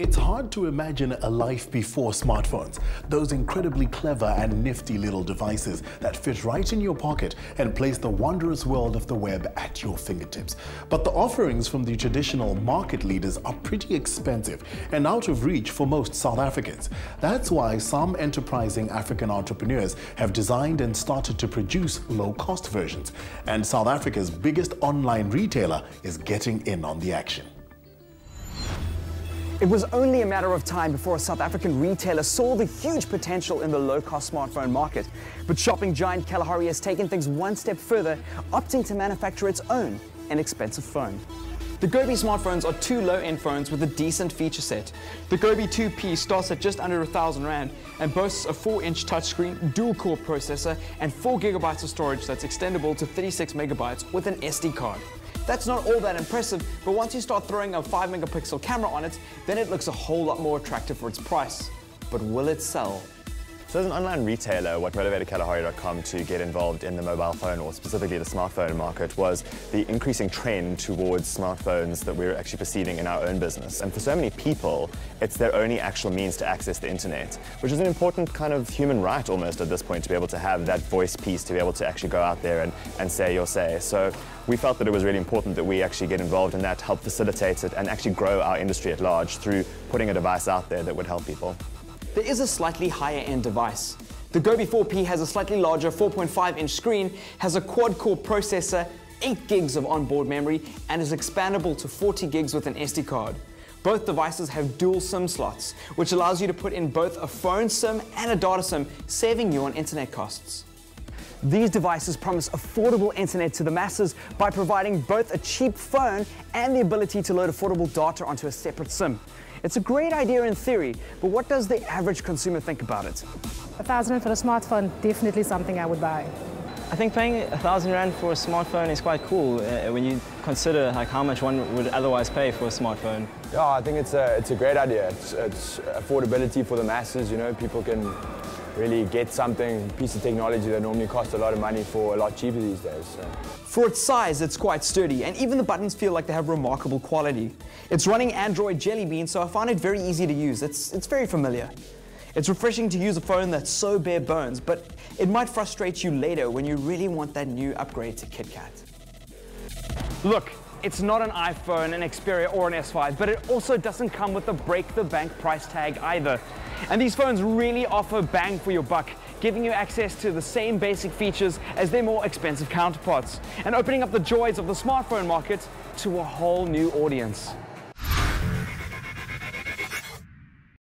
It's hard to imagine a life before smartphones, those incredibly clever and nifty little devices that fit right in your pocket and place the wondrous world of the web at your fingertips. But the offerings from the traditional market leaders are pretty expensive and out of reach for most South Africans. That's why some enterprising African entrepreneurs have designed and started to produce low-cost versions. And South Africa's biggest online retailer is getting in on the action. It was only a matter of time before a South African retailer saw the huge potential in the low-cost smartphone market. But shopping giant Kalahari has taken things one step further, opting to manufacture its own inexpensive phone. The Gobii smartphones are two low-end phones with a decent feature set. The Gobii 2P starts at just under R1,000 and boasts a 4-inch touchscreen, dual-core processor, and 4 GB of storage that's extendable to 36 MB with an SD card. That's not all that impressive, but once you start throwing a 5-megapixel camera on it, then it looks a whole lot more attractive for its price. But will it sell? So as an online retailer, what motivated Kalahari.com to get involved in the mobile phone, or specifically the smartphone market, was the increasing trend towards smartphones that we're actually perceiving in our own business. And for so many people, it's their only actual means to access the internet, which is an important kind of human right almost at this point, to be able to have that voice piece, to be able to actually go out there and say your say. So we felt that it was really important that we actually get involved in that, help facilitate it, and actually grow our industry at large through putting a device out there that would help people. There is a slightly higher-end device. The Gobii 4P has a slightly larger 4.5-inch screen, has a quad-core processor, 8 gigs of onboard memory, and is expandable to 40 gigs with an SD card. Both devices have dual SIM slots, which allows you to put in both a phone SIM and a data SIM, saving you on internet costs. These devices promise affordable internet to the masses by providing both a cheap phone and the ability to load affordable data onto a separate SIM. It's a great idea in theory, but what does the average consumer think about it? R1,000 for a smartphone, definitely something I would buy. I think paying R1,000 for a smartphone is quite cool when you consider how much one would otherwise pay for a smartphone. Yeah, I think it's a great idea. It's affordability for the masses. You know, people can really get something, piece of technology that normally costs a lot of money for a lot cheaper these days. So. For its size, it's quite sturdy, and even the buttons feel like they have remarkable quality. It's running Android Jelly Bean, so I found it very easy to use. It's very familiar. It's refreshing to use a phone that's so bare bones, but it might frustrate you later when you really want that new upgrade to KitKat. Look, it's not an iPhone, an Xperia, or an S5, but it also doesn't come with a break-the-bank price tag either. And these phones really offer bang for your buck, giving you access to the same basic features as their more expensive counterparts, and opening up the joys of the smartphone market to a whole new audience.